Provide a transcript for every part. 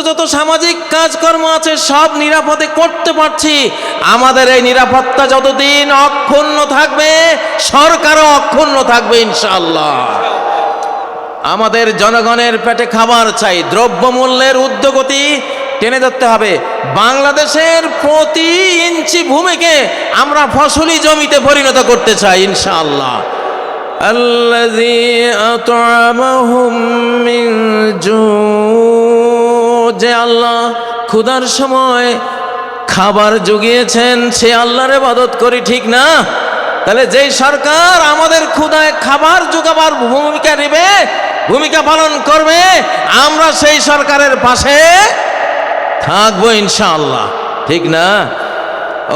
যত সামাজিক কাজকর্ম আছে সব নিরাপদে করতে পারছি। আমাদের এই নিরাপত্তা যতদিন অক্ষুণ্ণ থাকবে, সরকারও অক্ষুণ্ণ থাকবে ইনশাআল্লাহ। আমাদের জনগণের পেটে খাবার চাই, দ্রব্যমূল্যের ঊর্ধ্বগতি টেনে ধরতে হবে। বাংলাদেশের প্রতি ইঞ্চি ভূমিকে আমরা ফসলি জমিতে পরিণত করতে চাই ইনশাআল্লাহ। আল্লাযী আত'আমাহুম মিন জু, যে আল্লাহ ক্ষুধার সময় খাবার জুগিয়েছেন সে আল্লাহর ইবাদত করি, ঠিক না? তাহলে যেই সরকার আমাদের ক্ষুধায় খাবার জোগাবার ভূমিকা পালন করবে, আমরা সেই সরকারের পাশে থাকবো ইনশাআল্লাহ, ঠিক না?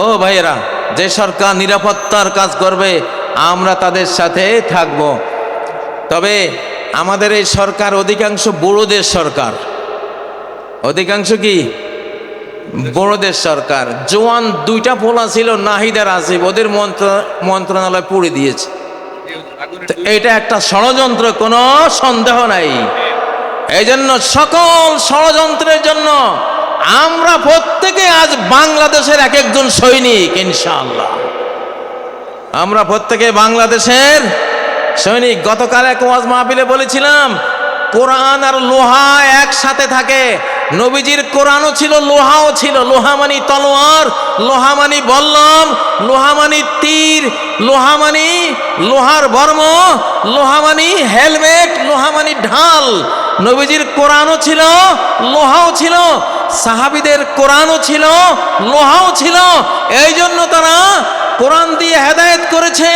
ও ভাইয়েরা, যে সরকার নিরাপত্তার কাজ করবে আমরা তাদের সাথে থাকব। তবে আমাদের এই সরকার অধিকাংশ বড়দের সরকার, অধিকাংশ কি বড়দের সরকার। জোয়ান দুইটা পোলা ছিল নাহিদ আর আসিফ, ওদের মন্ত্রণালয় পুড়ে দিয়েছে। এটা একটা ষড়যন্ত্র, কোনো সন্দেহ নাই। এই জন্য সকল ষড়যন্ত্রের জন্য আমরা প্রত্যেকে আজ বাংলাদেশের এক একজন সৈনিক ইনশাআল্লাহ। আমরা প্রত্যেকে বাংলাদেশের সৈনিক। গতকাল এক ওয়াজ মাহফিলে বলেছিলাম, কোরআন আর লোহা একসাথে থাকে। নবীজির কোরআনও ছিল, লোহাও ছিল। লোহা মানি তলোয়ার, লোহা মানি বল্লম, লোহা মানি তীর, লোহা মানি লোহার বর্ম, লোহা মানি হেলমেট, লোহা মানি ঢাল। নবীজির কোরআনও ছিল, লোহাও ছিল। সাহাবীদের কোরআনও ছিল, লোহাও ছিল। এই জন্য তারা কোরআন দিয়ে হেদায়েত করেছে,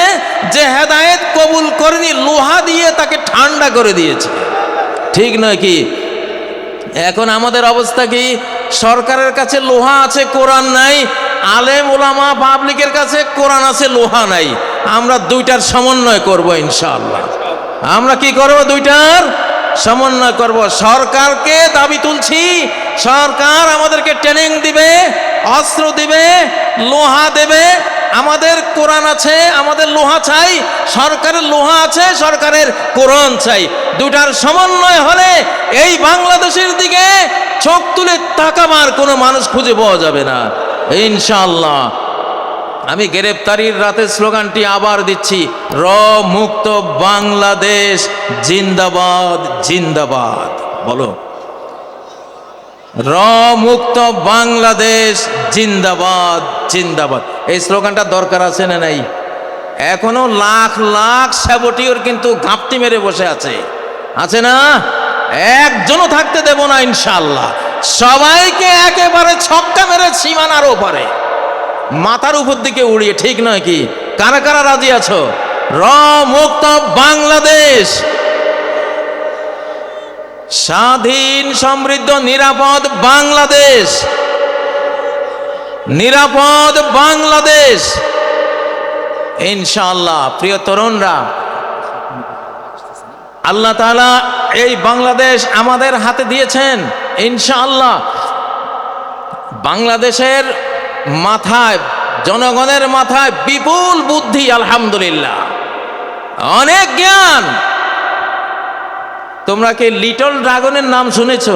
যে হেদায়েত কবুল করেনি লোহা দিয়ে তাকে ঠান্ডা করে দিয়েছে, ঠিক নয় কি? এখন আমাদের অবস্থা কি? সরকারের কাছে লোহা আছে, কোরআন নাই। আলেম ওলামা পাবলিকের কাছে কোরআন আছে, লোহা নাই। আমরা দুইটার সমন্বয় করব ইনশাআল্লাহ। আমরা কি করব? দুইটার সমন্বয় করব। সরকারকে দাবি তুলছি, সরকার আমাদেরকে ট্রেনিং দিবে, অস্ত্র দিবে, লোহা দেবে। আমাদের কোরআন আছে, আমাদের লোহা চাই। সরকারের লোহা আছে, সরকারের কোরআন চাই। দুটার সমন্বয় হলে এই বাংলাদেশের দিকে চোখ তুলে তাকাবার কোনো মানুষ খুঁজে পাওয়া যাবে না ইনশাআল্লাহ। আমি গ্রেফতারির রাতের স্লোগানটি আবার দিচ্ছি, র মুক্ত বাংলাদেশ জিন্দাবাদ জিন্দাবাদ। বলো, র মুক্ত বাংলাদেশ জিন্দাবাদ জিন্দাবাদ। এই স্লোগানটা দরকার আছে না নাই? এখনো লাখ লাখ সাবটিওর কিন্তু ঘাপটি মেরে বসে আছে না? একজনও থাকতে দেব না ইনশাআল্লাহ। সবাইকে একেবারে ছক্কা মেরে সীমানার ওপারে মাথার উপর দিকে উড়িয়ে, ঠিক নয় কি? কারা কারা রাজি আছো? র মুক্ত বাংলাদেশ, স্বাধীন সমৃদ্ধ নিরাপদ বাংলাদেশ, নিরাপদ বাংলাদেশ ইনশাআল্লাহ। প্রিয় তরুণরা, আল্লাহ তাআলা এই বাংলাদেশ আমাদের হাতে দিয়েছেন ইনশাআল্লাহ। বাংলাদেশের মাথায়, জনগণের মাথায় বিপুল বুদ্ধি, আলহামদুলিল্লাহ, অনেক জ্ঞান। তোমরা কি লিটল ড্রাগনের নাম শুনেছ?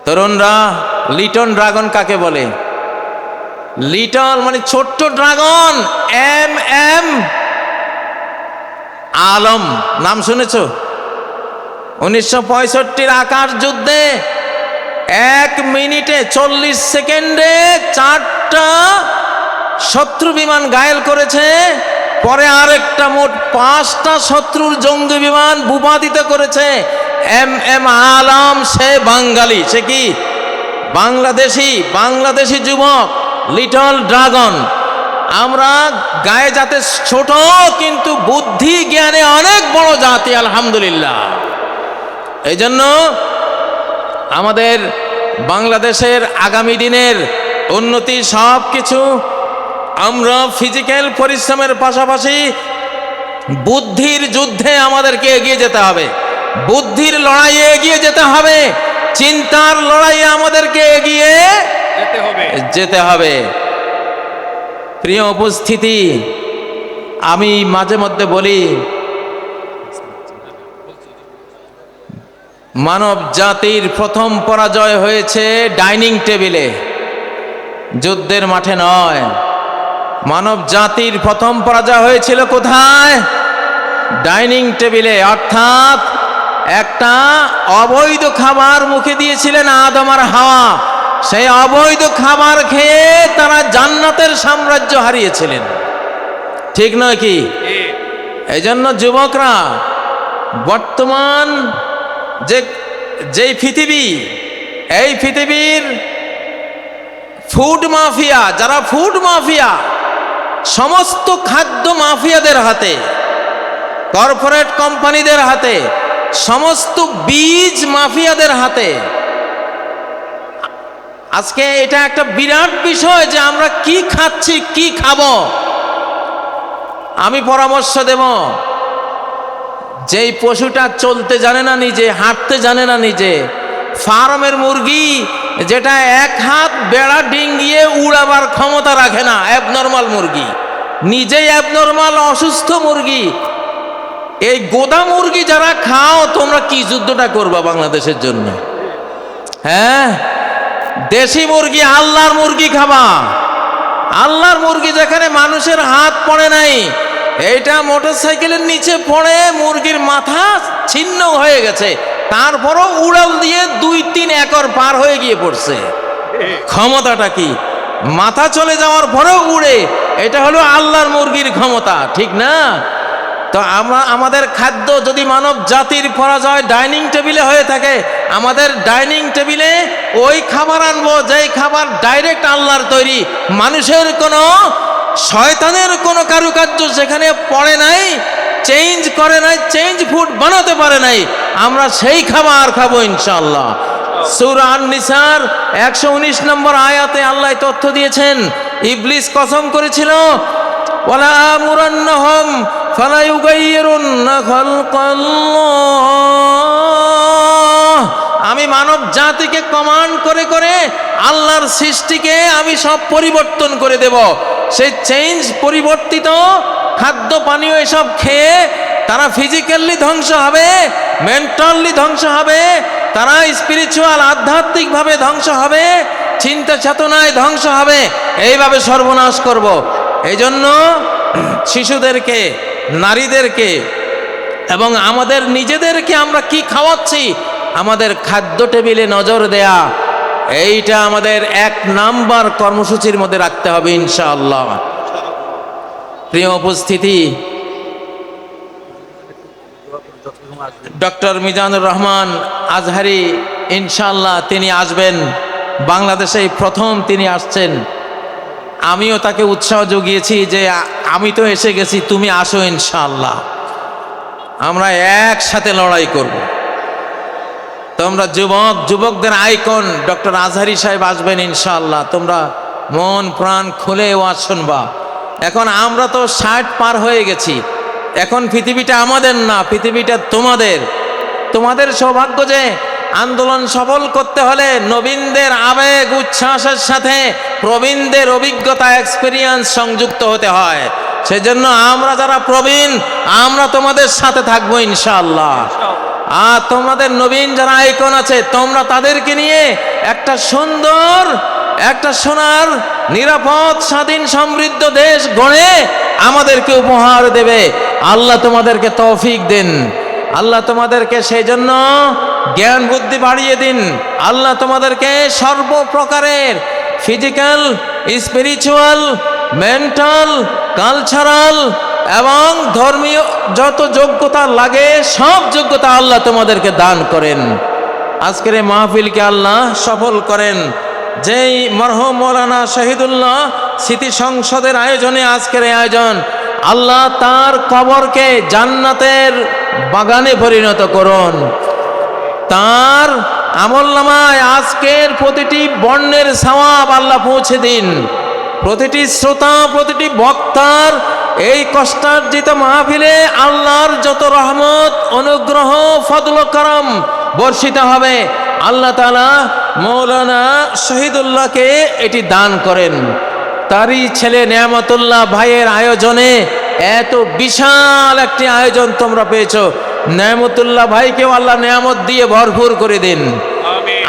তরুণরা, লিটল ড্রাগন কাকে বলে? লিটল মানে ছোট্ট ড্রাগন, এম এম আলম নাম শুনেছ? 1965 আকাশ যুদ্ধে 1 মিনিটে 40 সেকেন্ডে 4টা শত্রু বিমান ঘায়েল করেছে। পরে আরেকটা মোট 5টা শত্রুর জঙ্গি বিমান ভূপাতিত করেছে। এম এম আলম, সে বাঙালি, সে কি বাংলাদেশি যুবক, লিটল ড্রাগন। আমরা গায়ে যাতে ছোট কিন্তু বুদ্ধি জ্ঞানে অনেক বড় জাতি, আলহামদুলিল্লাহ। এই জন্য আমাদের বাংলাদেশের আগামী দিনের উন্নতি সব কিছু আমরা ফিজিক্যাল পরিশ্রমের পাশাপাশি বুদ্ধির যুদ্ধে আমাদেরকে এগিয়ে যেতে হবে, বুদ্ধির লড়াইয়ে এগিয়ে যেতে হবে, চিন্তার লড়াইয়ে আমাদেরকে এগিয়ে যেতে হবে। প্রিয় উপস্থিতি, আমি মাঝে মধ্যে বলি, মানব জাতির প্রথম পরাজয় হয়েছে ডাইনিং টেবিলে, যুদ্ধের মাঠে নয়। মানব জাতির প্রথম পরাজয় হয়েছিল কোথায়? ডাইনিং টেবিলে। অর্থাৎ একটা অবৈধ খাবার মুখে দিয়েছিলেন আদম আর হাওয়া, সেই অবৈধ খাবার খেয়ে তারা জান্নাতের সাম্রাজ্য হারিয়েছিলেন। ঠিক নয় কি? এই জন্য যুবকরা, বর্তমান যেই পৃথিবী, এই পৃথিবীর ফুড মাফিয়া, যারা ফুড মাফিয়া, সমস্ত খাদ্য মাফিয়াদের হাতে, কর্পোরেট কোম্পানিদের হাতে, সমস্ত বীজ মাফিয়াদের হাতে। আজকে এটা একটা বিরাট বিষয় যে আমরা কি খাচ্ছি, কি খাবো। আমি পরামর্শ দেব, যেই পশুটা চলতে জানে না নিজে, হাঁটতে জানে না নিজে, ফার্মের মুরগি যেটা এক হাত বেড়া ডিঙ্গিয়ে উড়াবার ক্ষমতা রাখে না, অ্যাবনর্মাল মুরগি, নিজেই অ্যাবনর্মাল অসুস্থ মুরগি, এই গোদা মুরগি যারা খাও, তোমরা কি যুদ্ধটা করবা বাংলাদেশের জন্য? হ্যাঁ, দেশি মুরগি, আল্লাহর মুরগি খাবা। আল্লাহর মুরগি যেখানে মানুষের হাত পড়ে নাই, এইটা মোটরসাইকেলের নিচে পড়ে মুরগির মাথা ছিন্ন হয়ে গেছে, তারপরও উড়াল দিয়ে 2-3 একর পার হয়ে গিয়ে পড়ছে। ক্ষমতাটা কি? মাথা চলে যাওয়ার পরেও উড়ে। এটা হলো আল্লাহর মুরগির ক্ষমতা, ঠিক না? তো আমাদের খাদ্য যদি মানব জাতির পরাজয় ডাইনিং টেবিলে হয়ে থাকে, আমাদের ডাইনিং টেবিলে ওই খাবার আনবো যেই খাবার ডাইরেক্ট আল্লাহর তৈরি, মানুষের কোনো, শয়তানের কোনো কারুকার্য সেখানে পড়ে নাই, চেঞ্জ করে নাই, চেঞ্জ ফুড বানাতে পারে নাই। আমরা সেই খাবার খাবো ইনশাআল্লাহ। সূরা আন-নিসার 119 নম্বর আয়াতে আল্লাহ তথ্য দিয়েছেন, ইবলিস কসম করেছিল, ওয়ালা আমুরান্নাহুম ফালা ইউগাইয়িরুন্না খালকাল্লাহ, আমি মানব জাতিকে কমান্ড করে করে আল্লাহর সৃষ্টিকে আমি সব পরিবর্তন করে দেব। সেই চেঞ্জ, পরিবর্তিত খাদ্য পানীয় এসব খেয়ে তারা ফিজিক্যালি ধ্বংস হবে, মেন্টালি ধ্বংস হবে, তারা স্পিরিচুয়াল, আধ্যাত্মিকভাবে ধ্বংস হবে, চিন্তা চেতনায় ধ্বংস হবে। এইভাবে সর্বনাশ করব। এই জন্য শিশুদেরকে, নারীদেরকে এবং আমাদের নিজেদেরকে আমরা কি খাওয়াচ্ছি, আমাদের খাদ্য টেবিলে নজর দেয়া, এইটা আমাদের 1 নাম্বার কর্মসূচির মধ্যে রাখতে হবে ইনশাআল্লাহ। প্রিয় উপস্থিতি, ডক্টর মিজানুর রহমান আজহারি ইনশাআল্লাহ তিনি আসবেন, বাংলাদেশে প্রথম তিনি আসছেন। আমিও তাকে উৎসাহ জুগিয়েছি যে আমি তো এসে গেছি, তুমি আসো ইনশাআল্লাহ, আমরা একসাথে লড়াই করব। তোমরা যুবকদের আইকন ডক্টর আজহারি সাহেব আসবেন ইনশাআল্লাহ, তোমরা মন প্রাণ খুলে ওয়াজ শুনবা। এখন আমরা তো 60 পার হয়ে গেছি, এখন পৃথিবীটা আমাদের না, পৃথিবীটা তোমাদের। তোমাদের সৌভাগ্য যে আন্দোলন সফল করতে হলে নবীনদের আবেগ উচ্ছ্বাসের সাথে প্রবীণদের অভিজ্ঞতা, এক্সপিরিয়েন্স সংযুক্ত হতে হয়। সেজন্য আমরা যারা প্রবীণ, আমরা তোমাদের সাথে থাকবো ইনশাআল্লাহ। আর তোমাদের নবীন যারা আইকন আছে, তোমরা তাদেরকে নিয়ে একটা সুন্দর, একটা সোনার, নিরাপদ, স্বাধীন, সমৃদ্ধ দেশ গড়ে আমাদেরকে উপহার দেবে। আল্লাহ তোমাদেরকে তৌফিক দেন, আল্লাহ তোমাদেরকে সেই জন্য জ্ঞান বুদ্ধি বাড়িয়ে দিন। আল্লাহ তোমাদেরকে সর্বপ্রকারের ফিজিক্যাল, স্পিরিচুয়াল, মেন্টাল, কালচারাল এবং ধর্মীয় যত যোগ্যতা লাগে সব যোগ্যতা আল্লাহ তোমাদেরকে দান করেন। আজকের এই মাহফিলকে আল্লাহ সফল করেন। যেই মরহুম মৌলানা শহীদুল্লাহ স্মৃতি সংসদের আয়োজনে আজকের এই আয়োজন, আল্লাহ তার কবরকে জান্নাতের বাগানে পরিণত করুন। তার আমলনামায় আজকের প্রতিটি বর্ণের সওয়াব আল্লাহ পৌঁছে দিন। প্রতিটি শ্রোতা, প্রতিটি বক্তার এই কষ্টার্জিত মাহফিলে আল্লাহর যত রহমত, অনুগ্রহ, ফজল ও করম বর্ষিত হবে, আল্লাহ তাআলা মৌলানা শহীদুল্লাহকে এটি দান করেন। তারই ছেলে নেয়ামতুল্লাহ ভাইয়ের আয়োজনে এত বিশাল একটি আয়োজন তোমরা পেয়েছো। নেয়ামতুল্লাহ ভাইকেও আল্লাহ নেয়ামত দিয়ে ভরপুর করে দিন,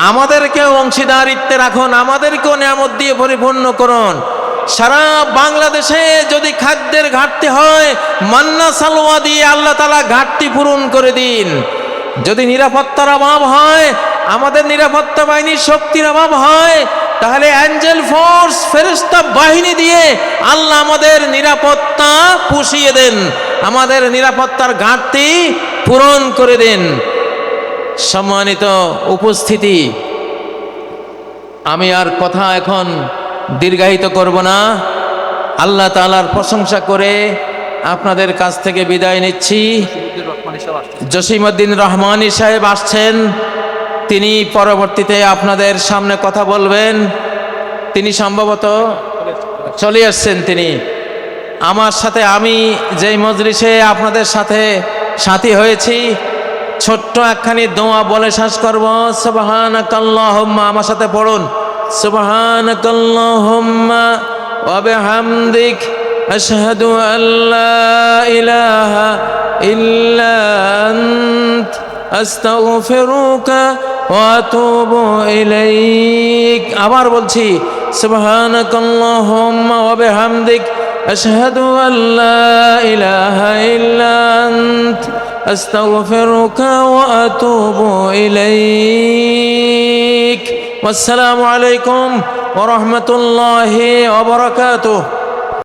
আমাদেরকেও অংশীদারিত্বে রাখুন, আমাদেরকেও নেয়ামত দিয়ে পরিপূর্ণ করুন। সারা বাংলাদেশে যদি খাদ্যের ঘাটতি হয়, মান্না সালোয়া দিয়ে আল্লাহ তাআলা ঘাটতি পূরণ করে দিন। যদি নিরাপত্তার অভাব হয়, আমাদের নিরাপত্তা বাহিনীর শক্তির অভাব হয়, তাহলে অ্যাঞ্জেল ফোর্স ফেরেশতা বাহিনী দিয়ে আল্লাহ আমাদের নিরাপত্তা পুষিয়ে দেন, আমাদের নিরাপত্তার ঘাটতি পূরণ করে দেন। সম্মানিত উপস্থিতি, আমি আর কথা এখন দীর্ঘায়িত করব না। আল্লাহ তাআলার প্রশংসা করে আপনাদের কাছ থেকে বিদায় নিচ্ছি। জসিমউদ্দিন রহমানী সাহেব আসছেন, তিনি পরবর্তীতে আপনাদের সামনে কথা বলবেন। তিনি সম্ভবত চলে আসছেন। তিনি আমার সাথে, আমি যেই মজলিসে আপনাদের সাথে সাথী হয়েছি, ছোট্ট একখানি দোয়া বলে শেষ করব। সুবহানাকাল্লাহুম্মা, আমার সাথে পড়ুন, সুবহানাকাল্লাহুম্মা ওয়া বিহামদিক আশহাদু আল্লা ইলাহা ইল্লা আনত আস্তাগফিরুকা ওয়া আতুবু ইলাইক। আবার বলছি, সুবহানাকাল্লাহুম্মা ওয়া বিহামদিক আশহাদু আল্লা ইলাহা ইল্লা আনত আস্তাগফিরুকা ওয়া আতুবু ইলাইক। ওয়াসসালামু আলাইকুম ওয়া রাহমাতুল্লাহি ওয়া বারাকাতুহু।